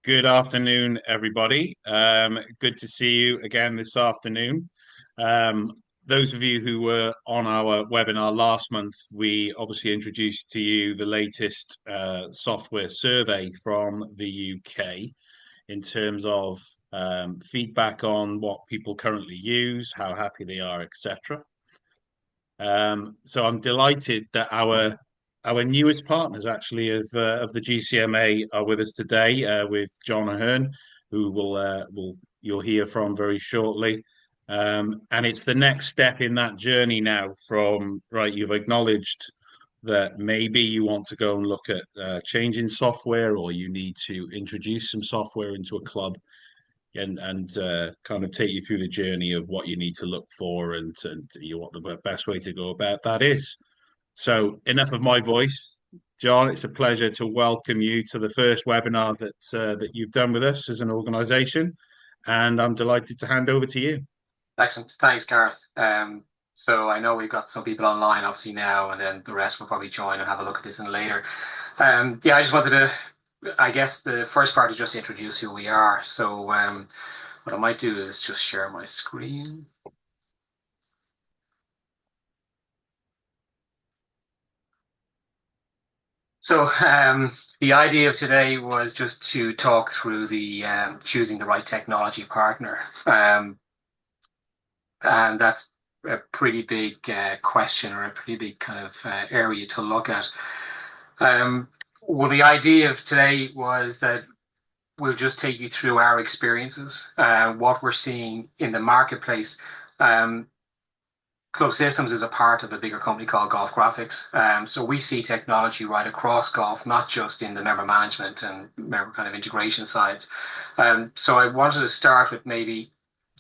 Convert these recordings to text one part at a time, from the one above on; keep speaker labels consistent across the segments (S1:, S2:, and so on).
S1: Good afternoon, everybody. Good to see you again this afternoon. Those of you who were on our webinar last month, we obviously introduced to you the latest software survey from the UK in terms of feedback on what people currently use, how happy they are, etc. So I'm delighted that our newest partners actually of the GCMA are with us today with John Ahern, who will you'll hear from very shortly. And it's the next step in that journey now from, right, you've acknowledged that maybe you want to go and look at changing software, or you need to introduce some software into a club and kind of take you through the journey of what you need to look for and what the best way to go about that is. So enough of my voice. John, it's a pleasure to welcome you to the first webinar that you've done with us as an organisation, and I'm delighted to hand over to you.
S2: Excellent. Thanks, Gareth. So I know we've got some people online obviously now, and then the rest will probably join and have a look at this in later. I just wanted to, I guess the first part is just to introduce who we are. So what I might do is just share my screen. So the idea of today was just to talk through the choosing the right technology partner. And that's a pretty big question, or a pretty big kind of area to look at. Well, the idea of today was that we'll just take you through our experiences, what we're seeing in the marketplace. Club Systems is a part of a bigger company called Golf Graphics. So we see technology right across golf, not just in the member management and member kind of integration sides. So I wanted to start with maybe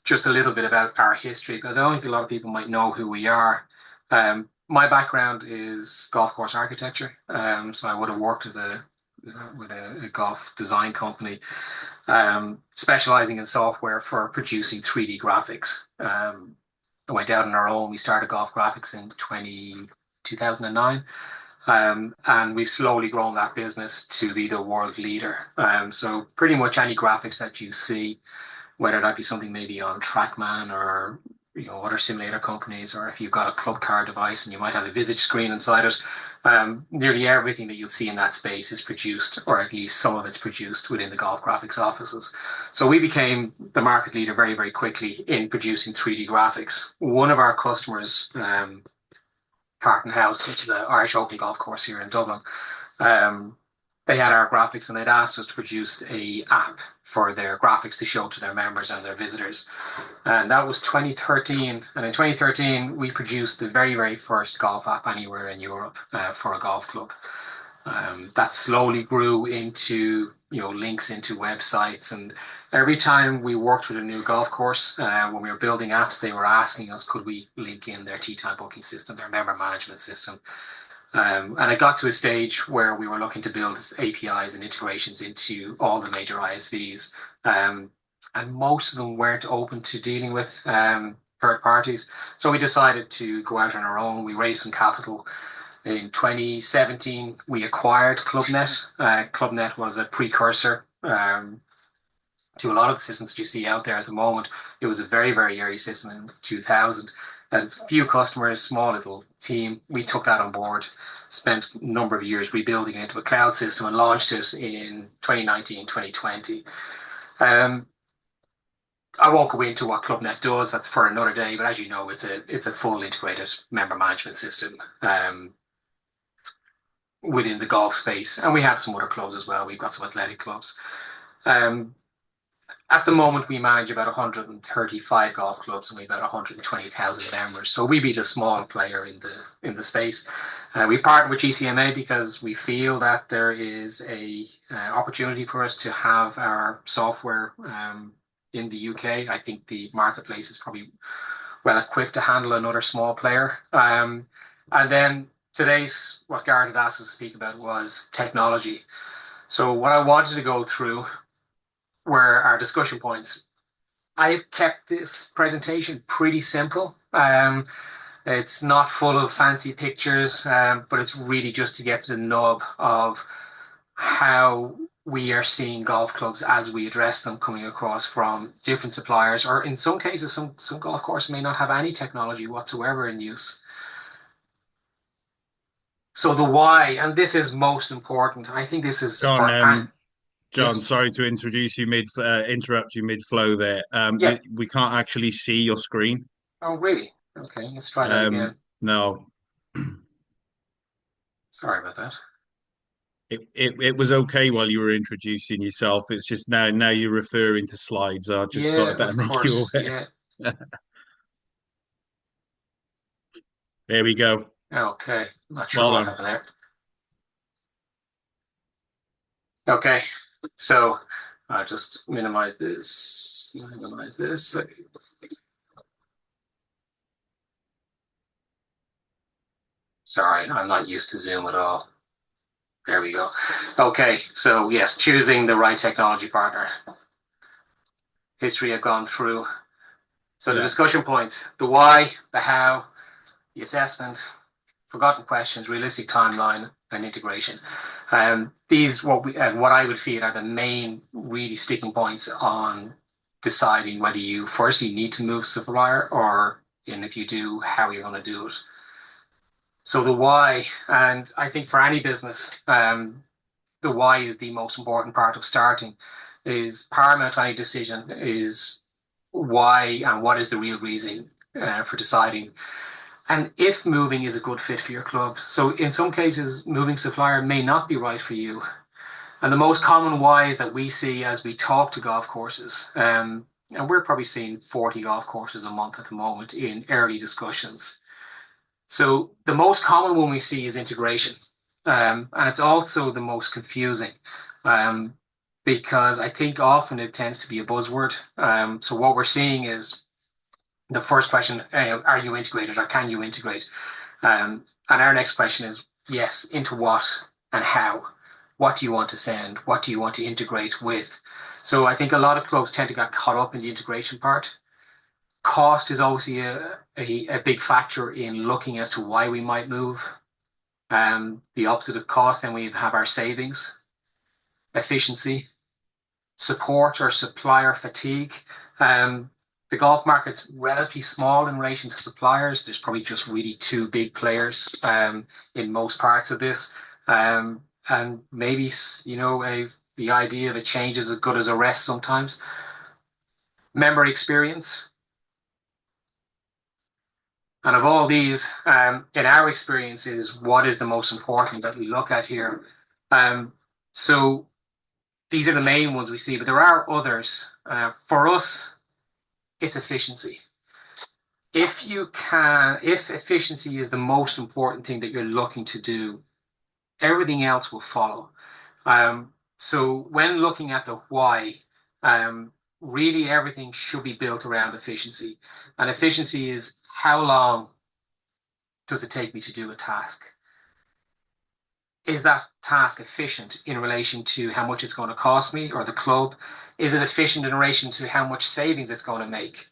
S2: just a little bit about our history, because I don't think a lot of people might know who we are. My background is golf course architecture. So I would have worked with a golf design company, specializing in software for producing 3D graphics. I went out on our own. We started Golf Graphics in 2009. And we've slowly grown that business to be the world leader. So pretty much any graphics that you see, whether that be something maybe on TrackMan or other simulator companies, or if you've got a club car device and you might have a Visage screen inside it, nearly everything that you'll see in that space is produced, or at least some of it's produced within the Golf Graphics offices. So we became the market leader very, very quickly in producing 3D graphics. One of our customers, Carton House, which is an Irish Open golf course here in Dublin, they had our graphics and they'd asked us to produce an app for their graphics to show to their members and their visitors. And that was 2013. And in 2013, we produced the very, very first golf app anywhere in Europe for a golf club. That slowly grew into links into websites. And every time we worked with a new golf course, when we were building apps, they were asking us, could we link in their tee time booking system, their member management system. And it got to a stage where we were looking to build APIs and integrations into all the major ISVs. And most of them weren't open to dealing with third parties. So we decided to go out on our own. We raised some capital. In 2017, we acquired ClubNet. ClubNet was a precursor to a lot of the systems that you see out there at the moment. It was a very, very early system in 2000. A few customers, small little team. We took that on board, spent a number of years rebuilding it into a cloud system, and launched it in 2019, 2020. I won't go into what ClubNet does. That's for another day. But as you know, it's a full integrated member management system within the golf space, and we have some other clubs as well. We've got some athletic clubs. At the moment, we manage about 135 golf clubs, and we've about 120,000 members. So we be the small player in the space. We partnered with GCMA because we feel that there is a opportunity for us to have our software in the UK. I think the marketplace is probably well equipped to handle another small player. And then today's, what Gareth had asked us to speak about was technology. So what I wanted to go through were our discussion points. I've kept this presentation pretty simple. It's not full of fancy pictures, but it's really just to get to the nub of how we are seeing golf clubs as we address them coming across from different suppliers, or in some cases, some golf courses may not have any technology whatsoever in use. So the why, and this is most important. I think this is
S1: John,
S2: for
S1: John,
S2: yes,
S1: sorry to interrupt you mid flow there.
S2: yeah.
S1: We can't actually see your screen.
S2: Oh, really? Okay, let's try that again.
S1: No,
S2: Sorry about that.
S1: it was okay while you were introducing yourself. It's just now you're referring to slides. I just thought
S2: Yeah,
S1: I'd better
S2: of
S1: make you
S2: course. Yeah.
S1: aware. There we go.
S2: Okay. Not sure
S1: Well
S2: what
S1: done.
S2: happened there. Okay. So I'll just minimize this. Minimize this. Sorry, I'm not used to Zoom at all. There we go. Okay, so yes, choosing the right technology partner. History I've gone through. So the
S1: Yeah,
S2: discussion points, the why, the how, the assessment, forgotten questions, realistic timeline, and integration. These what I would feel are the main really sticking points on deciding whether you firstly need to move supplier or, and if you do, how you're going to do it. So the why, and I think for any business, the why is the most important part of starting. Is paramount to any decision is why and what is the real reason for deciding, and if moving is a good fit for your club. So in some cases, moving supplier may not be right for you. And the most common whys that we see as we talk to golf courses, and we're probably seeing 40 golf courses a month at the moment in early discussions. So the most common one we see is integration. And it's also the most confusing um, because I think often it tends to be a buzzword. So what we're seeing is the first question, are you integrated or can you integrate? And our next question is, yes, into what and how? What do you want to send? What do you want to integrate with? So I think a lot of clubs tend to get caught up in the integration part. Cost is obviously a big factor in looking as to why we might move. The opposite of cost, then we have our savings, efficiency, support or supplier fatigue. Um, the golf market's relatively small in relation to suppliers. There's probably just really two big players in most parts of this. And maybe, the idea of a change is as good as a rest sometimes. Memory experience. And of all these, in our experience, is what is the most important that we look at here. So these are the main ones we see, but there are others. For us, it's efficiency. If efficiency is the most important thing that you're looking to do, everything else will follow. So when looking at the why, really everything should be built around efficiency. And efficiency is how long does it take me to do a task? Is that task efficient in relation to how much it's going to cost me or the club? Is it efficient in relation to how much savings it's going to make?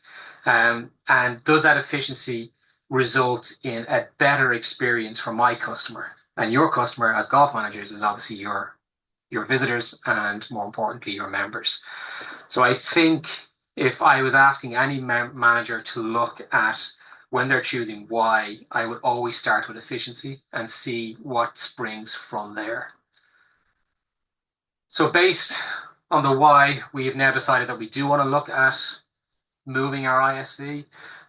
S2: And does that efficiency result in a better experience for my customer? And your customer as golf managers is obviously your visitors and more importantly your members. So I think if I was asking any manager to look at when they're choosing why, I would always start with efficiency and see what springs from there. So based on the why, we have now decided that we do want to look at moving our ISV.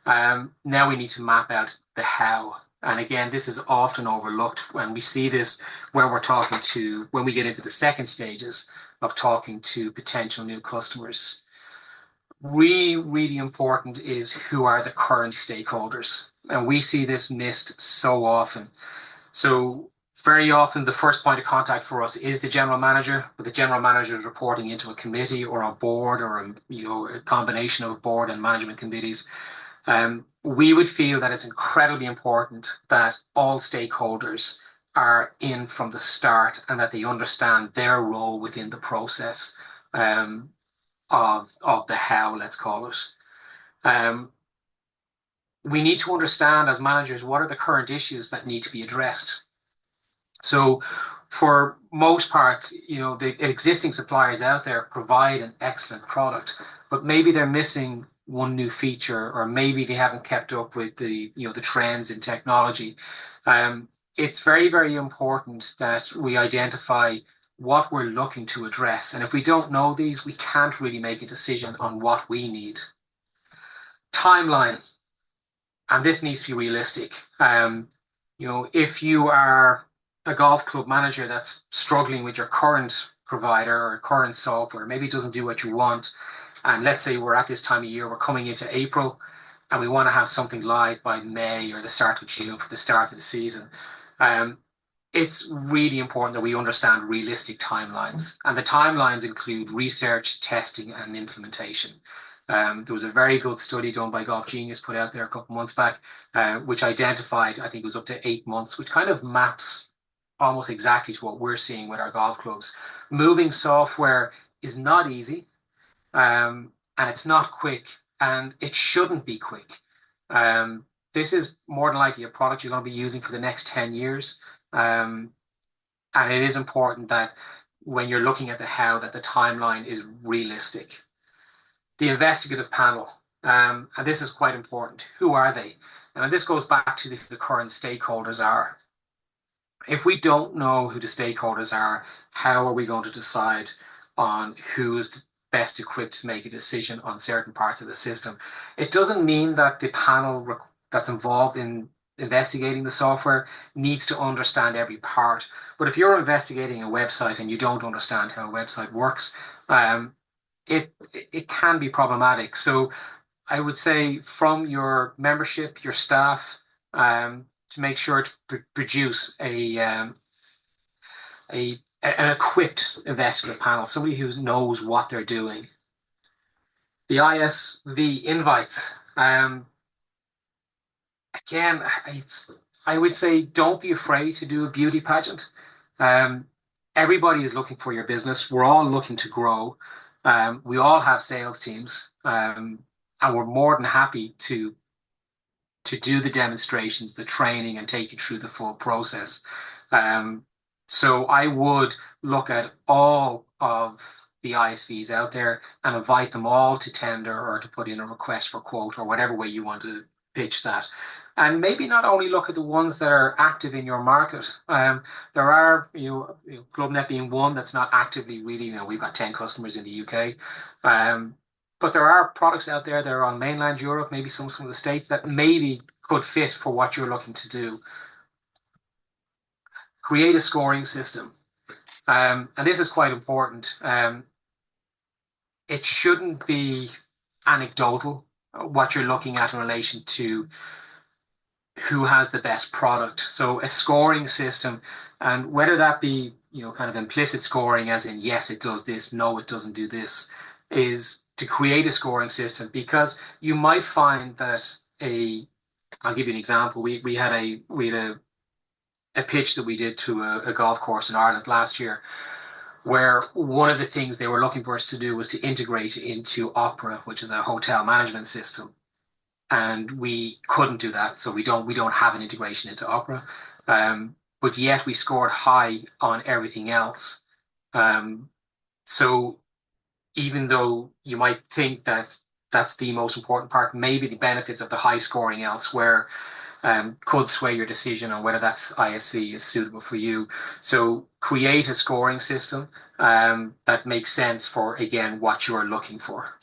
S2: Now we need to map out the how. And again, this is often overlooked when we see this when we get into the second stages of talking to potential new customers. Really, really important is who are the current stakeholders. And we see this missed so often. So very often the first point of contact for us is the general manager, but the general manager is reporting into a committee or a board or a combination of board and management committees. We would feel that it's incredibly important that all stakeholders are in from the start and that they understand their role within the process of the how, let's call it. Um, we need to understand as managers what are the current issues that need to be addressed. So for most parts, the existing suppliers out there provide an excellent product, but maybe they're missing one new feature, or maybe they haven't kept up with the trends in technology. Um, it's very, very important that we identify what we're looking to address. And if we don't know these, we can't really make a decision on what we need. Timeline, and this needs to be realistic. If you are a golf club manager that's struggling with your current provider or current software, maybe it doesn't do what you want, and let's say we're at this time of year, we're coming into April, and we want to have something live by May or the start of June for the start of the season. Um, it's really important that we understand realistic timelines. And the timelines include research, testing, and implementation. There was a very good study done by Golf Genius put out there a couple of months back, which identified, I think it was up to 8 months, which kind of maps almost exactly to what we're seeing with our golf clubs. Moving software is not easy, and it's not quick, and it shouldn't be quick. This is more than likely a product you're going to be using for the next 10 years. Um, and it is important that when you're looking at the how, that the timeline is realistic. The investigative panel, and this is quite important. Who are they? And this goes back to the current stakeholders are. If we don't know who the stakeholders are, how are we going to decide on who is best equipped to make a decision on certain parts of the system? It doesn't mean that the panel that's involved in investigating the software needs to understand every part. But if you're investigating a website and you don't understand how a website works, it can be problematic. So I would say from your membership, your staff, to make sure to produce an equipped investigative panel, somebody who knows what they're doing. The ISV invites, again, I would say don't be afraid to do a beauty pageant. Um, Everybody is looking for your business. We're all looking to grow. We all have sales teams, and we're more than happy to do the demonstrations, the training, and take you through the full process. So I would look at all of the ISVs out there and invite them all to tender or to put in a request for quote or whatever way you want to pitch that. And maybe not only look at the ones that are active in your market. There are, ClubNet being one that's not actively really, we've got 10 customers in the UK. But there are products out there that are on mainland Europe, maybe some of the States that maybe could fit for what you're looking to do. Create a scoring system. And this is quite important. It shouldn't be anecdotal what you're looking at in relation to who has the best product. So a scoring system, and whether that be, kind of implicit scoring as in, yes, it does this, no, it doesn't do this, is to create a scoring system, because you might find that I'll give you an example. We had a pitch that we did to a golf course in Ireland last year, where one of the things they were looking for us to do was to integrate into Opera, which is a hotel management system. And we couldn't do that, so we don't have an integration into Opera. But yet we scored high on everything else. So even though you might think that that's the most important part, maybe the benefits of the high scoring elsewhere could sway your decision on whether that ISV is suitable for you. So create a scoring system that makes sense for, again, what you're looking for.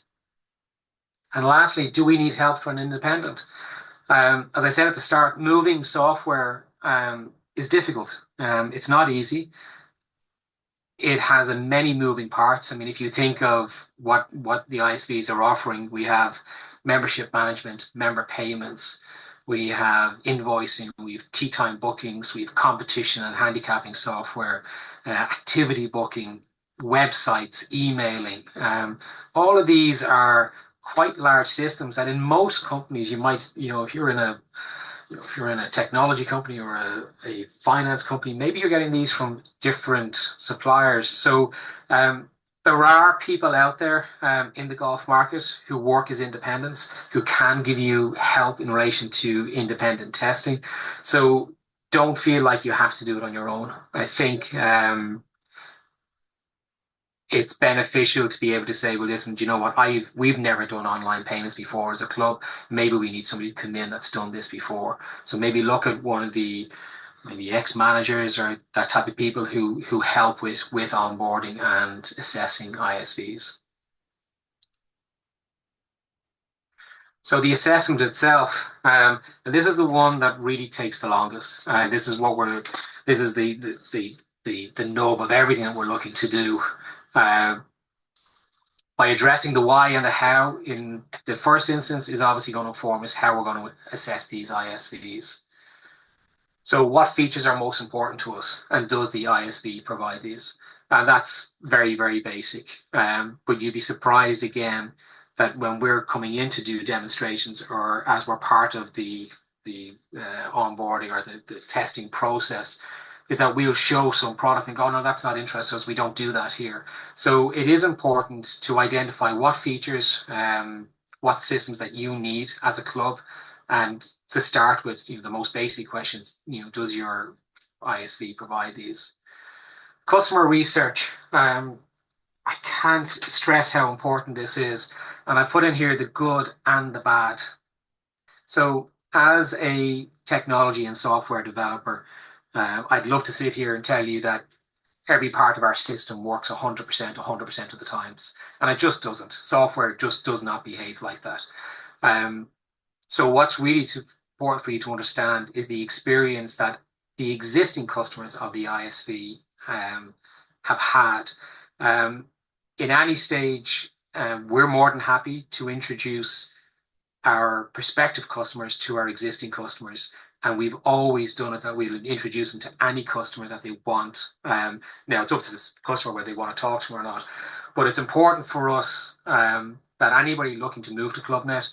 S2: And lastly, do we need help from an independent? As I said at the start, moving software is difficult. It's not easy. It has many moving parts. I mean, if you think of what the ISVs are offering, we have membership management, member payments, we have invoicing, we have tee time bookings, we have competition and handicapping software, activity booking, websites, emailing. All of these are quite large systems, and in most companies, you might, if you're in a technology company or a finance company, maybe you're getting these from different suppliers. So there are people out there in the golf market who work as independents who can give you help in relation to independent testing. So don't feel like you have to do it on your own. I think it's beneficial to be able to say, well, listen, do you know what? We've never done online payments before as a club. Maybe we need somebody to come in that's done this before. So maybe look at one of the maybe ex-managers or that type of people who help with onboarding and assessing ISVs. So the assessment itself, and this is the one that really takes the longest. This is the nub of everything that we're looking to do. Uh, by addressing the why and the how in the first instance is obviously going to inform us how we're going to assess these ISVs. So what features are most important to us and does the ISV provide these? And that's very, very basic. But you'd be surprised again that when we're coming in to do demonstrations or as we're part of the onboarding or the testing process, is that we'll show some product and go, no, that's not interesting us. We don't do that here. So it is important to identify what features, what systems that you need as a club, and to start with, the most basic questions, does your ISV provide these? Customer research. I can't stress how important this is. And I put in here the good and the bad. So as a technology and software developer, I'd love to sit here and tell you that every part of our system works 100% of the times. And it just doesn't. Software just does not behave like that. Um, so what's really important for you to understand is the experience that the existing customers of the ISV have had. Um, in any stage, we're more than happy to introduce our prospective customers to our existing customers. And we've always done it that we would introduce them to any customer that they want. Now, it's up to the customer whether they want to talk to them or not. But it's important for us that anybody looking to move to ClubNet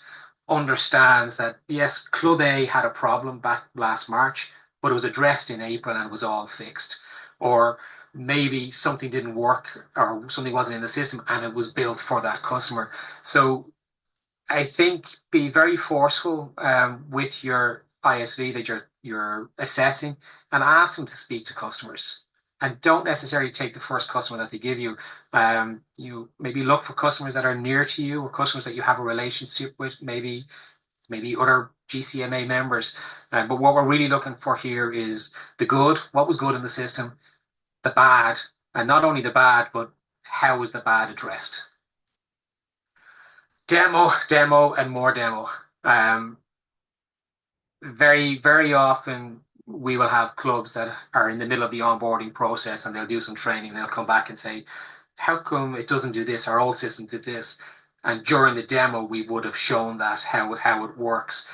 S2: understands that, yes, Club A had a problem back last March, but it was addressed in April and it was all fixed. Or maybe something didn't work or something wasn't in the system and it was built for that customer. So I think be very forceful with your ISV that you're assessing and ask them to speak to customers. And don't necessarily take the first customer that they give you. You maybe look for customers that are near to you or customers that you have a relationship with, maybe other GCMA members. But what we're really looking for here is the good, what was good in the system, the bad, and not only the bad, but how was the bad addressed? Demo, and more demo. Um, very often we will have clubs that are in the middle of the onboarding process and they'll do some training. They'll come back and say, how come it doesn't do this? Our old system did this. And during the demo, we would have shown that how it works.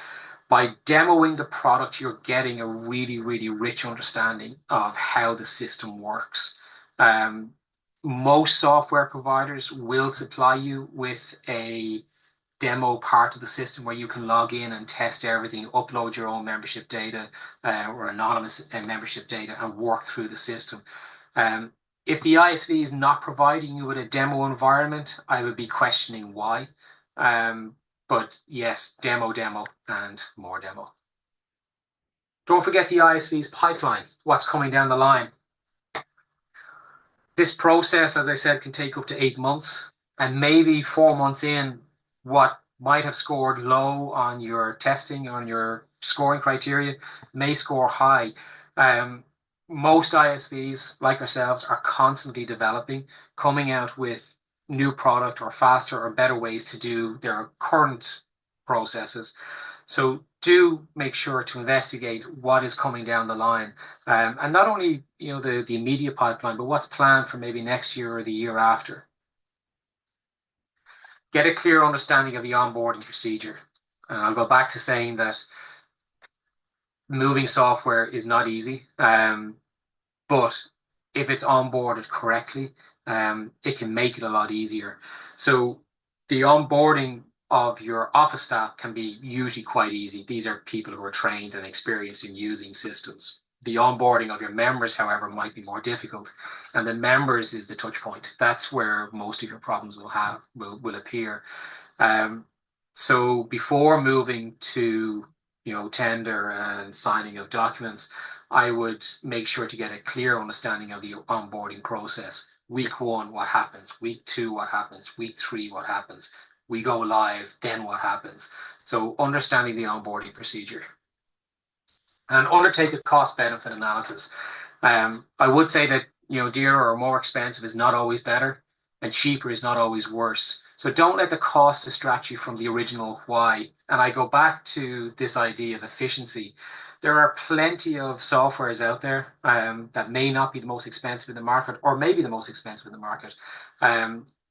S2: By demoing the product, you're getting a really, really rich understanding of how the system works. Um, Most software providers will supply you with a demo part of the system where you can log in and test everything, upload your own membership data or anonymous membership data and work through the system. Um, if the ISV is not providing you with a demo environment, I would be questioning why. But yes, demo, and more demo. Don't forget the ISV's pipeline, what's coming down the line. This process, as I said, can take up to 8 months, and maybe 4 months in, what might have scored low on your testing, on your scoring criteria, may score high. Um, Most ISVs, like ourselves, are constantly developing, coming out with new product or faster or better ways to do their current processes. So do make sure to investigate what is coming down the line, and not only the immediate pipeline, but what's planned for maybe next year or the year after. Get a clear understanding of the onboarding procedure, and I'll go back to saying that moving software is not easy, but if it's onboarded correctly, it can make it a lot easier. So the onboarding of your office staff can be usually quite easy. These are people who are trained and experienced in using systems. The onboarding of your members, however, might be more difficult. And the members is the touch point. That's where most of your problems will appear. Um, so before moving to tender and signing of documents, I would make sure to get a clear understanding of the onboarding process. Week one, what happens? Week two, what happens? Week three, what happens? We go live, then what happens? So understanding the onboarding procedure and undertake a cost benefit analysis. I would say that dearer or more expensive is not always better, and cheaper is not always worse. So don't let the cost distract you from the original why. And I go back to this idea of efficiency. There are plenty of softwares out there that may not be the most expensive in the market, or maybe the most expensive in the market.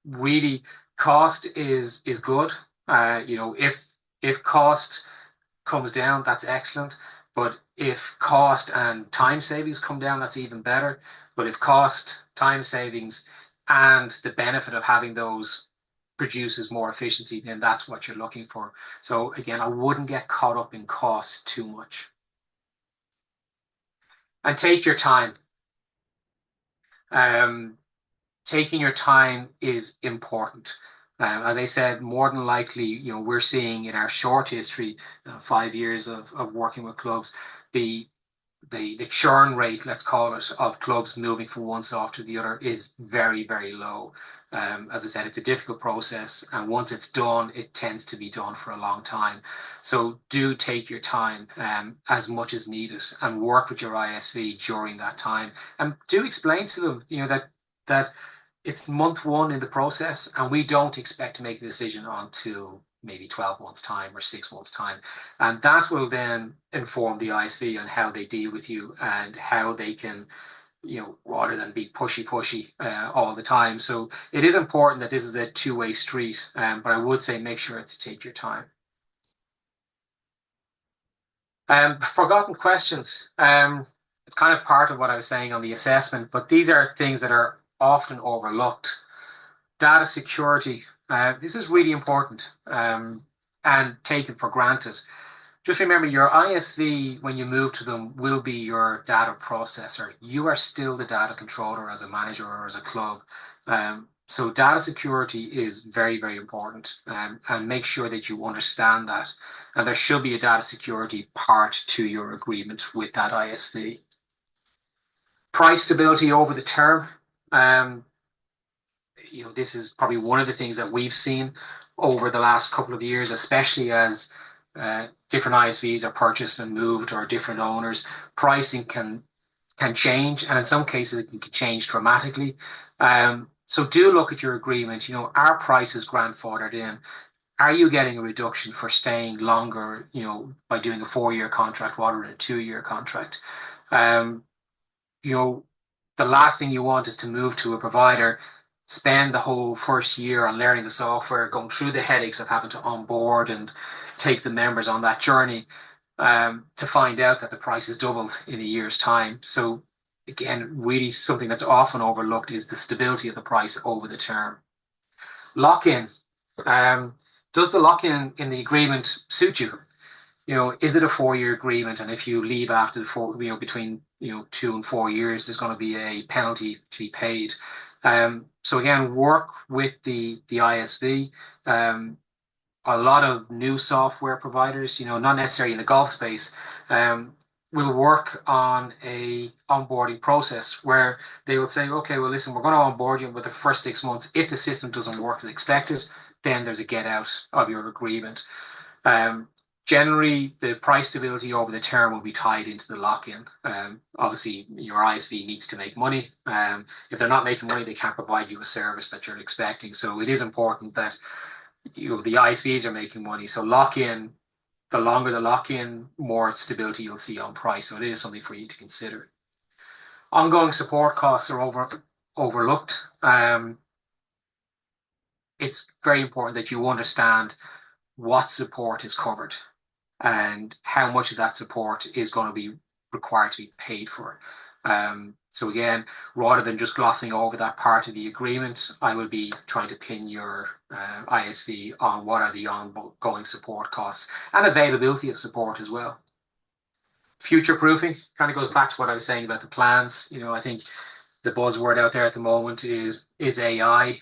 S2: Really, cost is good. If cost comes down, that's excellent. But if cost and time savings come down, that's even better. But if cost, time savings, and the benefit of having those produces more efficiency, then that's what you're looking for. So again, I wouldn't get caught up in cost too much. And take your time. Um, Taking your time is important. As I said, more than likely, we're seeing in our short history, 5 years of working with clubs, the the churn rate, let's call it, of clubs moving from one soft to the other is very, very low. As I said, it's a difficult process, and once it's done, it tends to be done for a long time. So do take your time as much as needed, and work with your ISV during that time, and do explain to them, that it's month one in the process, and we don't expect to make a decision until maybe 12 months time or 6 months time. And that will then inform the ISV on how they deal with you and how they can, rather than be pushy all the time. So it is important that this is a two-way street, but I would say make sure to take your time. Forgotten questions. It's kind of part of what I was saying on the assessment, but these are things that are often overlooked. Data security. This is really important and taken for granted. Just remember, your ISV, when you move to them, will be your data processor. You are still the data controller as a manager or as a club. So data security is very, very important, and make sure that you understand that. And there should be a data security part to your agreement with that ISV. Price stability over the term. Um, this is probably one of the things that we've seen over the last couple of years, especially as different ISVs are purchased and moved, or different owners. Pricing can change, and in some cases it can change dramatically. So do look at your agreement. Our price is grandfathered in. Are you getting a reduction for staying longer, by doing a 4-year contract rather than a 2-year contract? Um, you know, the last thing you want is to move to a provider, spend the whole first year on learning the software, going through the headaches of having to onboard and take the members on that journey, to find out that the price has doubled in a year's time. So again, really something that's often overlooked is the stability of the price over the term. Lock-in. Um, does the lock-in in the agreement suit you? Is it a 4-year agreement? And if you leave after the between 2 and 4 years, there's going to be a penalty to be paid. So again, work with the ISV. A lot of new software providers, not necessarily in the golf space, will work on a onboarding process where they will say, okay, well, listen, we're going to onboard you with the first 6 months. If the system doesn't work as expected, then there's a get out of your agreement. Generally, the price stability over the term will be tied into the lock-in. Obviously, your ISV needs to make money. If they're not making money, they can't provide you a service that you're expecting. So it is important that the ISVs are making money. So lock-in, the longer the lock-in, more stability you'll see on price. So it is something for you to consider. Ongoing support costs are overlooked. It's very important that you understand what support is covered and how much of that support is going to be required to be paid for. So again, rather than just glossing over that part of the agreement, I would be trying to pin your ISV on what are the ongoing support costs and availability of support as well. Future proofing kind of goes back to what I was saying about the plans. I think the buzzword out there at the moment is AI.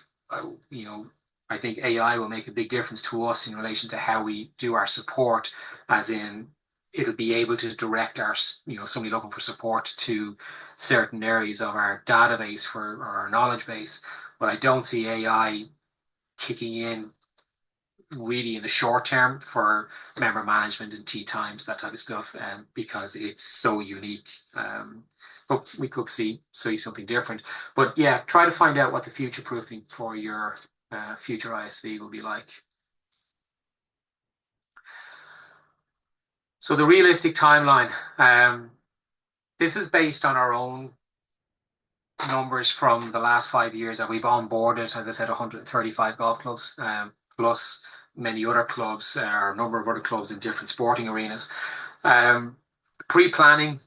S2: I think AI will make a big difference to us in relation to how we do our support, as in it'll be able to direct somebody looking for support to certain areas of our database or our knowledge base. But I don't see AI kicking in really in the short term for member management and tea times, that type of stuff, because it's so unique. But we could see something different. But yeah, try to find out what the future proofing for your future ISV will be like. So the realistic timeline, this is based on our own numbers from the last 5 years that we've onboarded, as I said, 135 golf clubs, plus many other clubs, or a number of other clubs in different sporting arenas. Um, Pre-planning,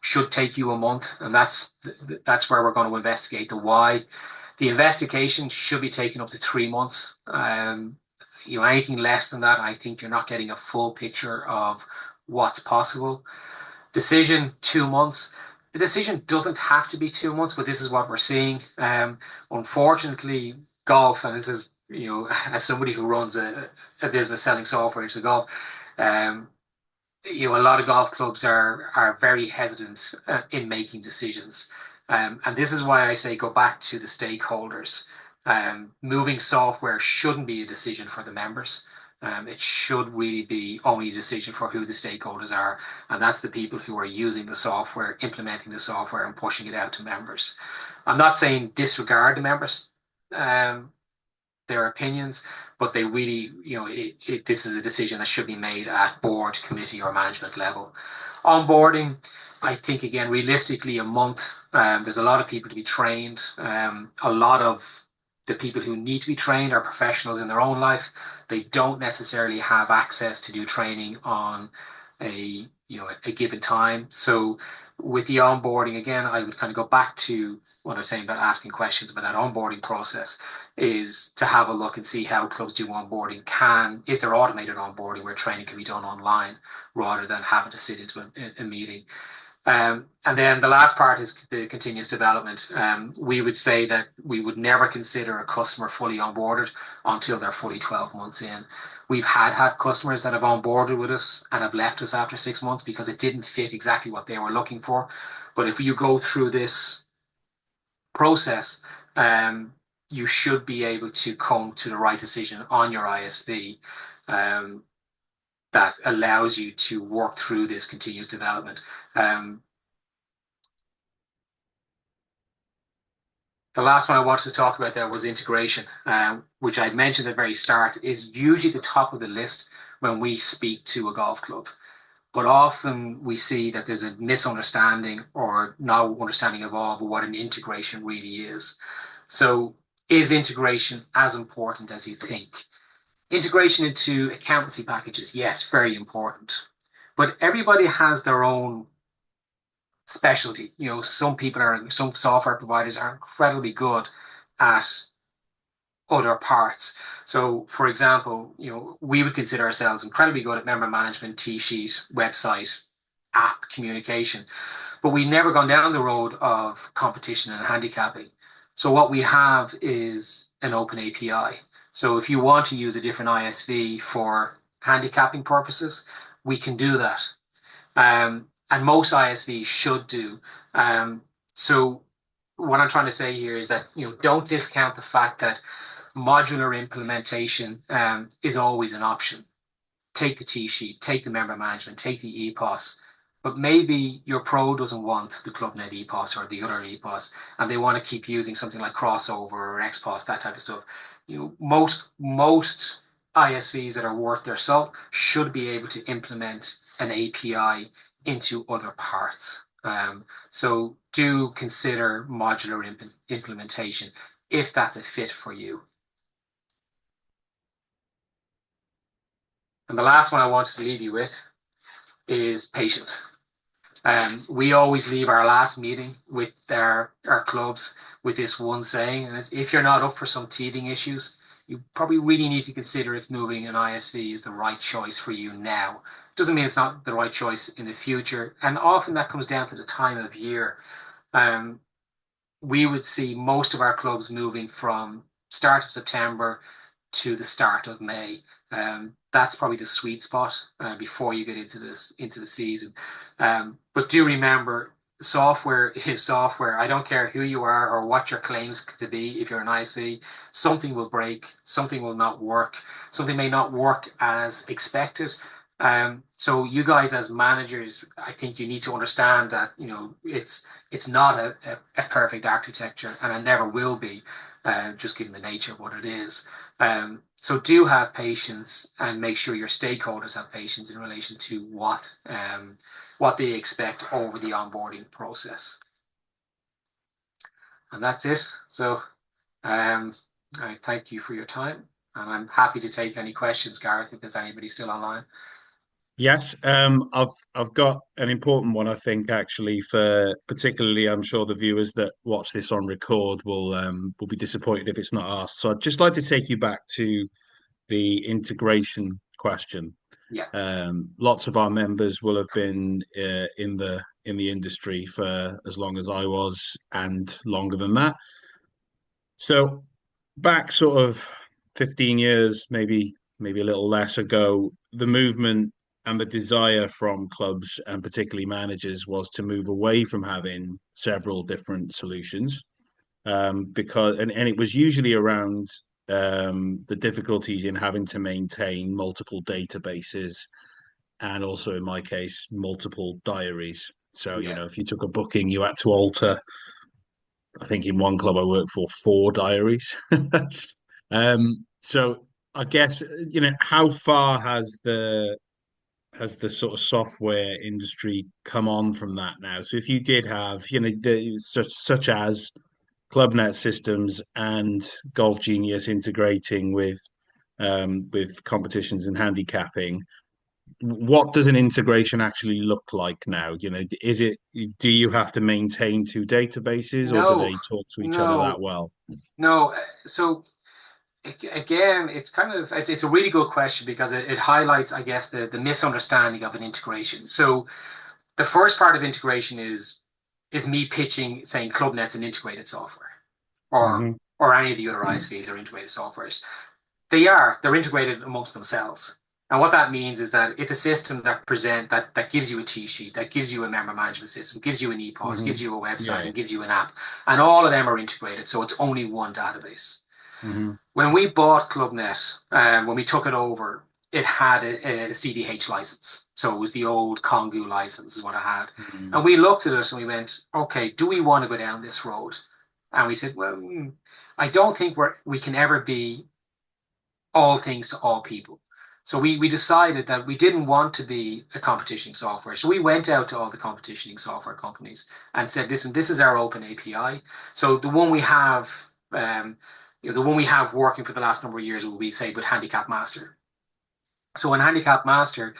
S2: should take you a month, and that's where we're going to investigate the why. The investigation should be taken up to 3 months. Anything less than that, I think you're not getting a full picture of what's possible. Decision 2 months. The decision doesn't have to be 2 months, but this is what we're seeing. Unfortunately, golf, and this is, as somebody who runs a business selling software into golf, um, a lot of golf clubs are very hesitant in making decisions. And this is why I say go back to the stakeholders. Moving software shouldn't be a decision for the members. It should really be only a decision for who the stakeholders are, and that's the people who are using the software, implementing the software, and pushing it out to members. I'm not saying disregard the members, their opinions, but they really, this is a decision that should be made at board, committee, or management level. Onboarding, I think, again, realistically, a month. There's a lot of people to be trained. A lot of the people who need to be trained are professionals in their own life. They don't necessarily have access to do training on a given time. So with the onboarding, again, I would kind of go back to what I was saying about asking questions about that onboarding process, is to have a look and see how clubs do onboarding. Is there automated onboarding where training can be done online rather than having to sit into a meeting? And then the last part is the continuous development. We would say that we would never consider a customer fully onboarded until they're fully 12 months in. We've had customers that have onboarded with us and have left us after 6 months because it didn't fit exactly what they were looking for. But if you go through this process, you should be able to come to the right decision on your ISV, that allows you to work through this continuous development. The last one I wanted to talk about there was integration, which I mentioned at the very start, is usually the top of the list when we speak to a golf club. But often we see that there's a misunderstanding or no understanding of what an integration really is. So is integration as important as you think? Integration into accountancy packages, yes, very important. But everybody has their own specialty. Some software providers are incredibly good at other parts. So, for example, we would consider ourselves incredibly good at member management, T-sheet, website, app communication, but we've never gone down the road of competition and handicapping. So what we have is an open API. So if you want to use a different ISV for handicapping purposes, we can do that. And most ISVs should do. So what I'm trying to say here is that don't discount the fact that modular implementation is always an option. Take the T-sheet, take the member management, take the EPOS, but maybe your pro doesn't want the ClubNet EPOS or the other EPOS, and they want to keep using something like Crossover or XPOS, that type of stuff. Most ISVs that are worth their salt should be able to implement an API into other parts. So do consider modular implementation if that's a fit for you. And the last one I wanted to leave you with is patience. We always leave our last meeting with our clubs with this one saying, and it's, if you're not up for some teething issues, you probably really need to consider if moving an ISV is the right choice for you now. Doesn't mean it's not the right choice in the future, and often that comes down to the time of year. Um, we would see most of our clubs moving from start of September to the start of May. that's probably the sweet spot before you get into the season. But do remember, software is software. I don't care who you are or what your claims to be. If you're an ISV, something will break, something will not work, something may not work as expected. So you guys as managers, I think you need to understand that, it's not a perfect architecture, and it never will be, just given the nature of what it is. So do have patience and make sure your stakeholders have patience in relation to what they expect over the onboarding process. And that's it. So I thank you for your time, and I'm happy to take any questions, Gareth, if there's anybody still online.
S1: Yes, I've got an important one, I think, actually, for particularly I'm sure the viewers that watch this on record will be disappointed if it's not asked. So I'd just like to take you back to the integration question.
S2: Yeah.
S1: Lots of our members will have been in the industry for as long as I was and longer than that. So back sort of 15 years, maybe a little less ago, the movement and the desire from clubs and particularly managers was to move away from having several different solutions, because and it was usually around the difficulties in having to maintain multiple databases and also in my case multiple diaries. So,
S2: Yeah.
S1: if you took a booking, you had to alter, I think in one club I worked for, four diaries. So I guess, how far has the sort of software industry come on from that now? So if you did have, such as ClubNet Systems and Golf Genius integrating with competitions and handicapping, what does an integration actually look like now? Do you have to maintain two databases or do
S2: No,
S1: they talk to each other that
S2: no,
S1: well?
S2: no. So again, it's a really good question because it highlights, I guess, the misunderstanding of an integration. So the first part of integration is me pitching, saying ClubNet's an integrated software, or
S1: Hmm.
S2: or any of the other ISVs are integrated softwares. They're integrated amongst themselves. And what that means is that it's a system that gives you a T sheet, that gives you a member management system, gives you an EPOS,
S1: Hmm.
S2: gives you a website,
S1: Yeah.
S2: and gives you an app. And all of them are integrated, so it's only one database.
S1: Hmm.
S2: When we bought ClubNet, when we took it over, it had a CDH license. So it was the old Kongu license is what it had.
S1: Hmm.
S2: And we looked at it and we went, okay, do we want to go down this road? And we said, well, I don't think we can ever be all things to all people. So we decided that we didn't want to be a competitioning software. So we went out to all the competitioning software companies and said, listen, this is our open API. So the one we have, the one we have working for the last number of years will be, say, with Handicap Master. So in Handicap Master,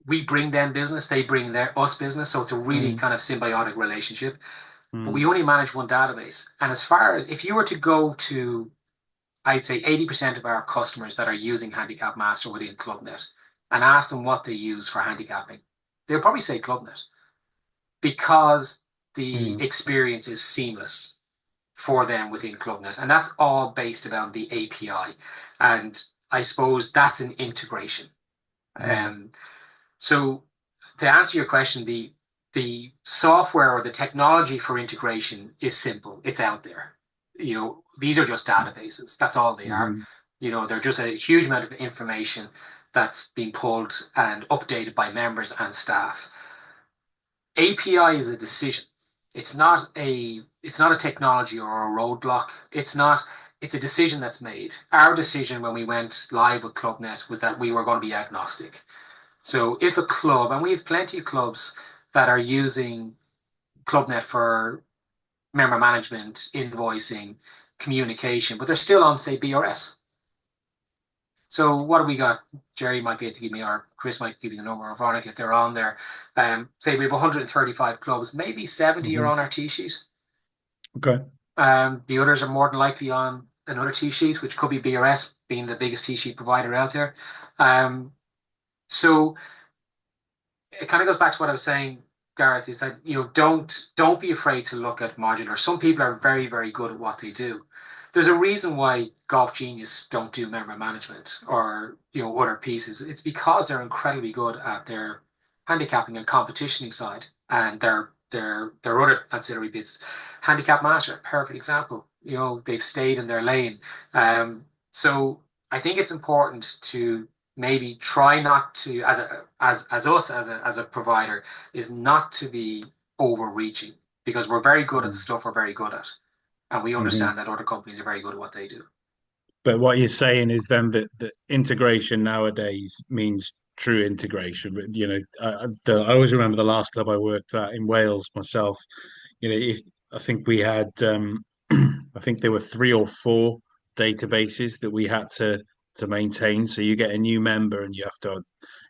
S2: we bring them business, they bring us business. So it's a really
S1: Hmm.
S2: kind of symbiotic relationship. But we
S1: Hmm.
S2: only manage one database. And as far as if you were to go to, I'd say 80% of our customers that are using Handicap Master within ClubNet and ask them what they use for handicapping, they'll probably say ClubNet because the
S1: Hmm.
S2: experience is seamless for them within ClubNet. And that's all based around the API. And I suppose that's an integration.
S1: Hmm.
S2: Um, so to answer your question, the software or the technology for integration is simple. It's out there. These are just databases. That's all they are.
S1: Hmm.
S2: They're just a huge amount of information that's being pulled and updated by members and staff. API is a decision. It's not a technology or a roadblock. It's a decision that's made. Our decision when we went live with ClubNet was that we were going to be agnostic. So if a club, and we have plenty of clubs that are using ClubNet for member management, invoicing, communication, but they're still on, say, BRS. So what do we got? Jerry might be able to give me, or Chris might give you the number, or Veronica, if they're on there. Say we have 135 clubs, maybe 70 are
S1: Hmm.
S2: on our T sheet.
S1: Okay.
S2: The others are more than likely on another T sheet, which could be BRS, being the biggest T sheet provider out there. So it kind of goes back to what I was saying, Gareth, is that don't be afraid to look at modular. Some people are very, very good at what they do. there's a reason why Golf Genius don't do member management or other pieces. It's because they're incredibly good at their handicapping and competitioning side, and their other ancillary bits. Handicap Master, perfect example. They've stayed in their lane. So I think it's important to maybe try not to, as us as a provider, is not to be overreaching because we're very good at the stuff we're very good at. And we
S1: Mm-hmm.
S2: understand that other companies are very good at what they do.
S1: But what you're saying is then that integration nowadays means true integration. But I always remember the last club I worked at in Wales myself. If I think we had, I think there were three or four databases that we had to maintain. So you get a new member and you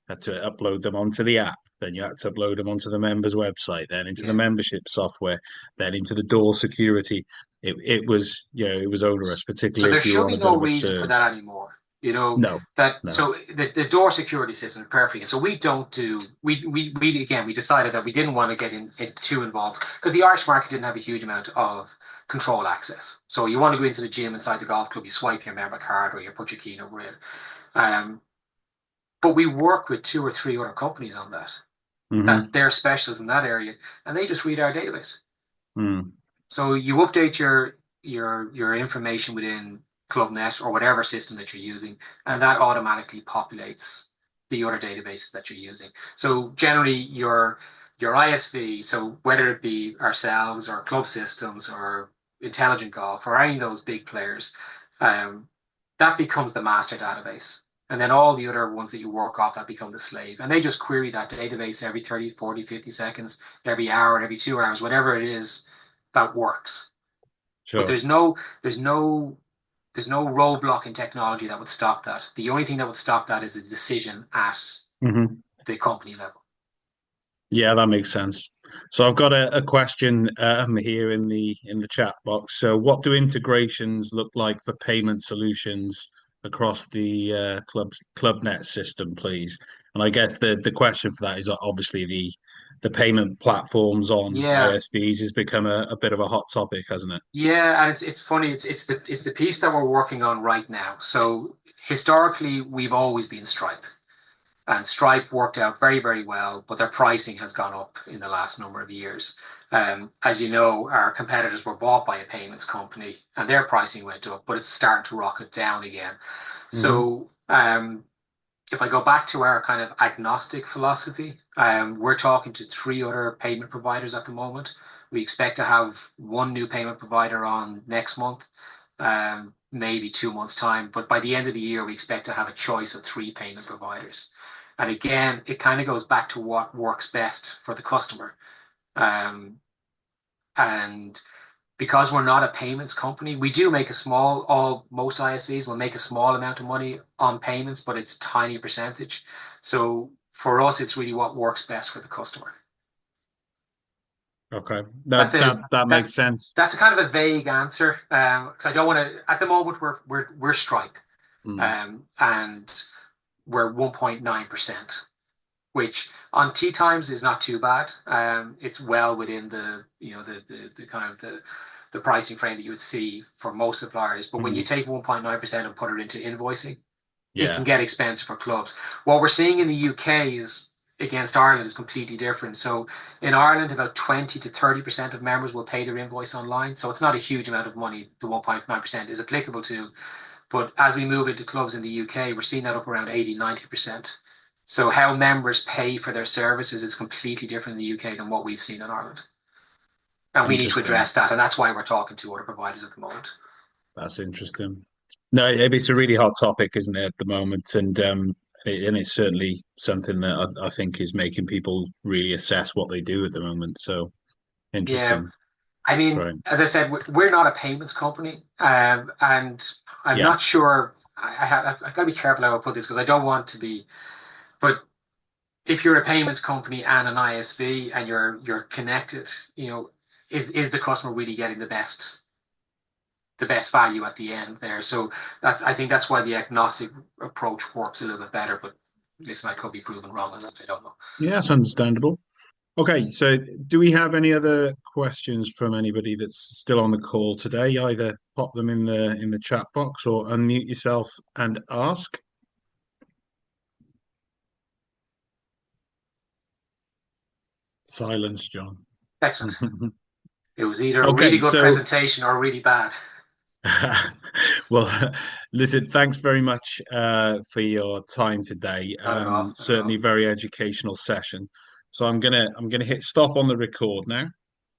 S1: had to upload them onto the app. Then you had to upload them onto the member's website, then into the
S2: Yeah.
S1: membership software, then into the door security. It was it was onerous,
S2: So
S1: particularly
S2: there
S1: if you were
S2: should
S1: on
S2: be
S1: a bit
S2: no
S1: of a
S2: reason for
S1: surge.
S2: that anymore. You know
S1: No,
S2: that
S1: no.
S2: so the door security system is perfect. So we don't do we again we decided that we didn't want to get too involved because the Irish market didn't have a huge amount of control access. So you want to go into the gym inside the golf club, you swipe your member card or you put your key number in. Um, but we work with two or three other companies on that
S1: Hmm.
S2: they're specialists in that area, and they just read our database.
S1: Mm.
S2: So you update your information within ClubNet or whatever system that you're using, and that automatically populates the other databases that you're using. So generally your ISV, so whether it be ourselves or Club Systems or Intelligent Golf or any of those big players, um, that becomes the master database. And then all the other ones that you work off that become the slave. And they just query that database every 30, 40, 50 seconds, every hour, every 2 hours, whatever it is that works. But
S1: Sure.
S2: there's no roadblock in technology that would stop that. The only thing that would stop that is the decision at
S1: Hmm.
S2: the company level.
S1: Yeah, that makes sense. So I've got a question here in the chat box. So, what do integrations look like for payment solutions across the ClubNet system, please? And I guess the question for that is obviously the payment platforms on
S2: Yeah,
S1: ISVs has become a bit of a hot topic, hasn't it?
S2: yeah, and it's funny. It's the piece that we're working on right now. So historically, we've always been Stripe. And Stripe worked out very, very well, but their pricing has gone up in the last number of years. As you know, our competitors were bought by a payments company and their pricing went up, but it's starting to rocket down again.
S1: Hmm.
S2: So, if I go back to our kind of agnostic philosophy, we're talking to three other payment providers at the moment. We expect to have one new payment provider on next month, maybe 2 months' time. But by the end of the year, we expect to have a choice of three payment providers. And again, it kind of goes back to what works best for the customer. Um, and because we're not a payments company, we do make a small, most ISVs will make a small amount of money on payments, but it's tiny percentage. So for us, it's really what works best for the customer.
S1: Okay,
S2: That's a
S1: that
S2: that
S1: makes sense.
S2: that's a kind of a vague answer because I don't want to. At the moment, we're Stripe,
S1: Mm.
S2: and we're 1.9%, which on tea times is not too bad. It's well within the kind of the pricing frame that you would see for most suppliers. But when you
S1: Mm.
S2: take 1.9% and put it into invoicing, it can
S1: Yeah.
S2: get expensive for clubs. What we're seeing in the UK is against Ireland is completely different. So in Ireland, about 20 to 30% of members will pay their invoice online. So it's not a huge amount of money the 1.9% is applicable to. But as we move into clubs in the UK, we're seeing that up around 80, 90%. So how members pay for their services is completely different in the UK than what we've seen in Ireland. And we need to
S1: Interesting.
S2: address that. And that's why we're talking to other providers at the moment.
S1: That's interesting. No, it's a really hot topic, isn't it, at the moment? And it's certainly something that I think is making people really assess what they do at the moment. So
S2: Yeah.
S1: interesting.
S2: I mean,
S1: Right.
S2: as I said, we're not a payments company. And I'm
S1: Yeah.
S2: not sure. I've got to be careful how I put this because I don't want to be. But if you're a payments company and an ISV and you're connected, is the customer really getting the best value at the end there. So I think that's why the agnostic approach works a little bit better. But listen, I could be proven wrong on that. I don't know.
S1: Yeah, it's understandable. Okay, so do we have any other questions from anybody that's still on the call today? Either pop them in the chat box or unmute yourself and ask. Silence, John.
S2: Excellent. It was either a really
S1: Okay,
S2: good
S1: so
S2: presentation or really bad.
S1: well, listen, thanks very much for your time today.
S2: Not at all. Not at
S1: Certainly
S2: all.
S1: very educational session. So I'm gonna hit stop on the record now.